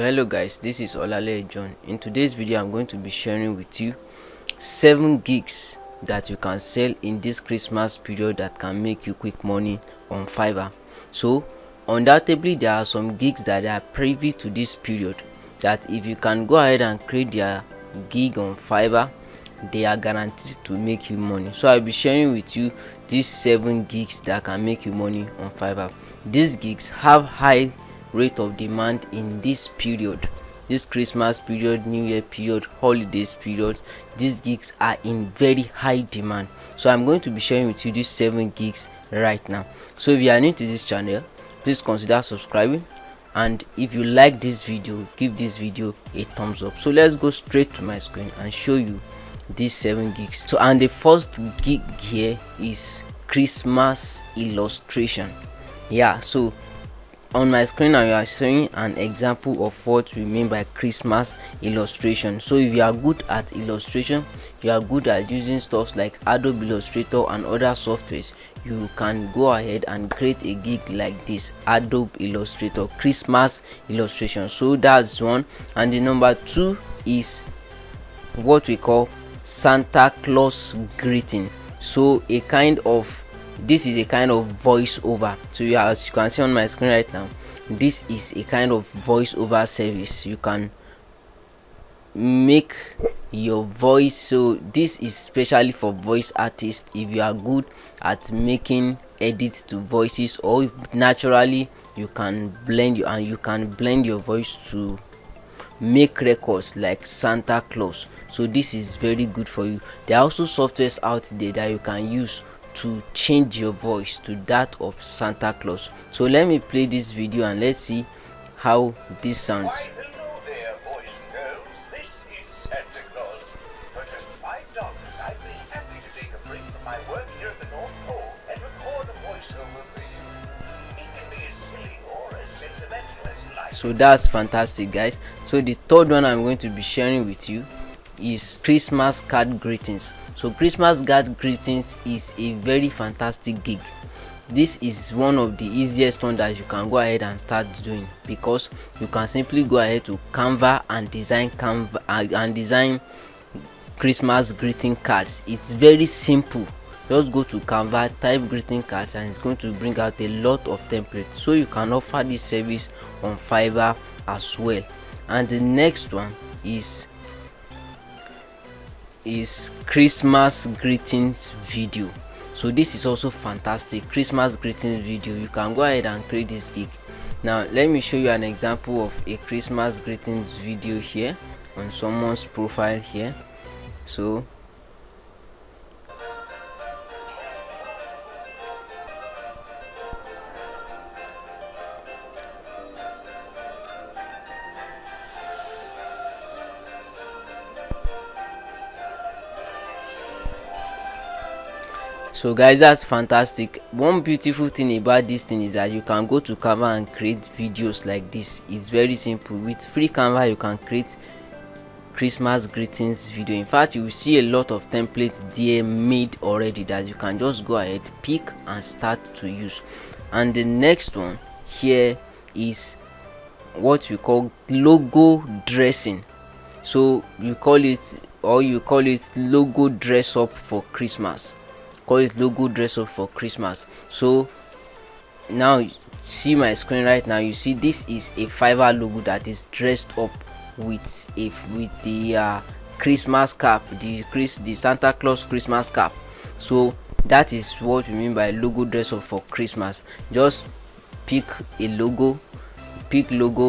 Hello guys, this is Olale John. In today's video I'm going to be sharing with you 7 gigs that you can sell in this Christmas period that can make you quick money on Fiverr. So undoubtedly there are some gigs that are privy to this period that if you can go ahead and create their gig on Fiverr, they are guaranteed to make you money. So I'll be sharing with you these 7 gigs that can make you money on Fiverr. These gigs have high rate of demand in this period, this Christmas period, New Year period, holidays period. These gigs are in very high demand, so I'm going to be sharing with you these 7 gigs right now. So if you are new to this channel, please consider subscribing, and if you like this video, give this video a thumbs up. So let's go straight to my screen and show you these 7 gigs. So and the first gig here is Christmas illustration. So on my screen now you are showing an example of what we mean by Christmas illustration. So if you are good at illustration, you are good at using stuff like Adobe Illustrator and other softwares, you can go ahead and create a gig like this, Adobe Illustrator Christmas illustration. So that's one. And the number 2 is what we call Santa Claus greeting. So this is a kind of voiceover. So as you can see on my screen right now, this is a kind of voiceover service. You can make your voice, so this is especially for voice artists. If you are good at making edits to voices, or if naturally you can blend your voice to make records like Santa Claus, so this is very good for you. There are also softwares out there that you can use to change your voice to that of Santa Claus. So let me play this video and let's see how this sounds. Why, hello there, boys and girls. This is Santa Claus. For just $5, I'd be happy to take a break from my work here at the North Pole and record a voiceover for you. It can be as silly or as sentimental as you like. So that's fantastic, guys. So the third one I'm going to be sharing with you is Christmas card greetings. So Christmas card greetings is a very fantastic gig. This is one of the easiest one that you can go ahead and start doing, because you can simply go ahead to Canva and design Christmas greeting cards. It's very simple. Just go to Canva, type greeting cards, and it's going to bring out a lot of templates. So you can offer this service on Fiverr as well. And the next one is Christmas greetings video. So this is also fantastic. Christmas greetings video, you can go ahead and create this gig. Now let me show you an example of a Christmas greetings video here on someone's profile here. So guys, that's fantastic. One beautiful thing about this thing is that you can go to Canva and create videos like this. It's very simple. With free Canva you can create Christmas greetings video. In fact, you will see a lot of templates there made already that you can just go ahead, pick and start to use. And the next one here is what we call logo dressing. So you call it logo dress up for Christmas. Call it logo dress up for Christmas. So now see my screen right now, you see this is a Fiverr logo that is dressed up with the Christmas cap, the Santa Claus Christmas cap. So that is what we mean by logo dress up for Christmas. Just pick logo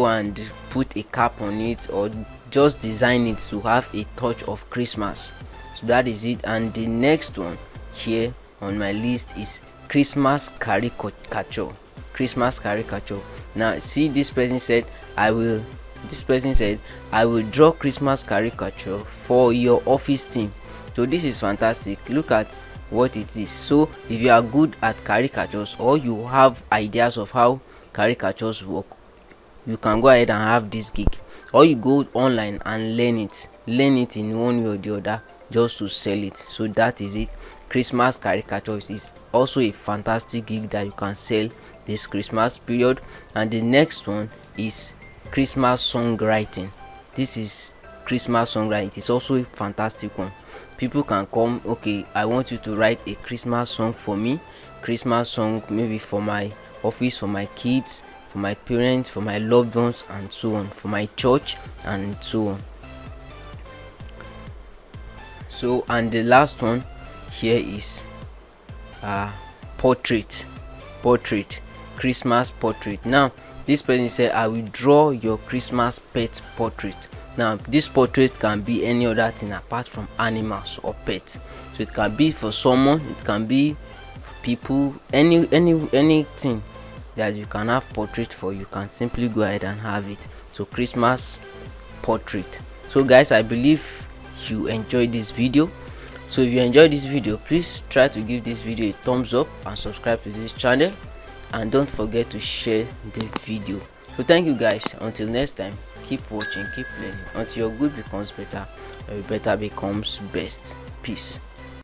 and put a cap on it, or just design it to have a touch of Christmas. So that is it. And the next one here on my list is Christmas caricature. Now see, this person said I will draw Christmas caricature for your office team. So this is fantastic. Look at what it is. So if you are good at caricatures, or you have ideas of how caricatures work, you can go ahead and have this gig, or you go online and learn it in one way or the other just to sell it. So that is it. Christmas caricatures is also a fantastic gig that you can sell this Christmas period. And the next one is Christmas songwriting. This is Christmas songwriting. It is also a fantastic one. People can come, okay, I want you to write a Christmas song for me, Christmas song maybe for my office, for my kids, for my parents, for my loved ones, and so on, for my church, and so on. So, and the last one here is portrait, Christmas portrait. Now this person said, I will draw your Christmas pet portrait. Now this portrait can be any other thing apart from animals or pets. So it can be for someone, it can be for people, anything that you can have portrait for, you can simply go ahead and have it. So Christmas portrait. So guys, I believe you enjoyed this video. So if you enjoyed this video, please try to give this video a thumbs up and subscribe to this channel, and don't forget to share the video. So thank you guys. Until next time, keep watching, keep learning until your good becomes better, or your better becomes best. Peace.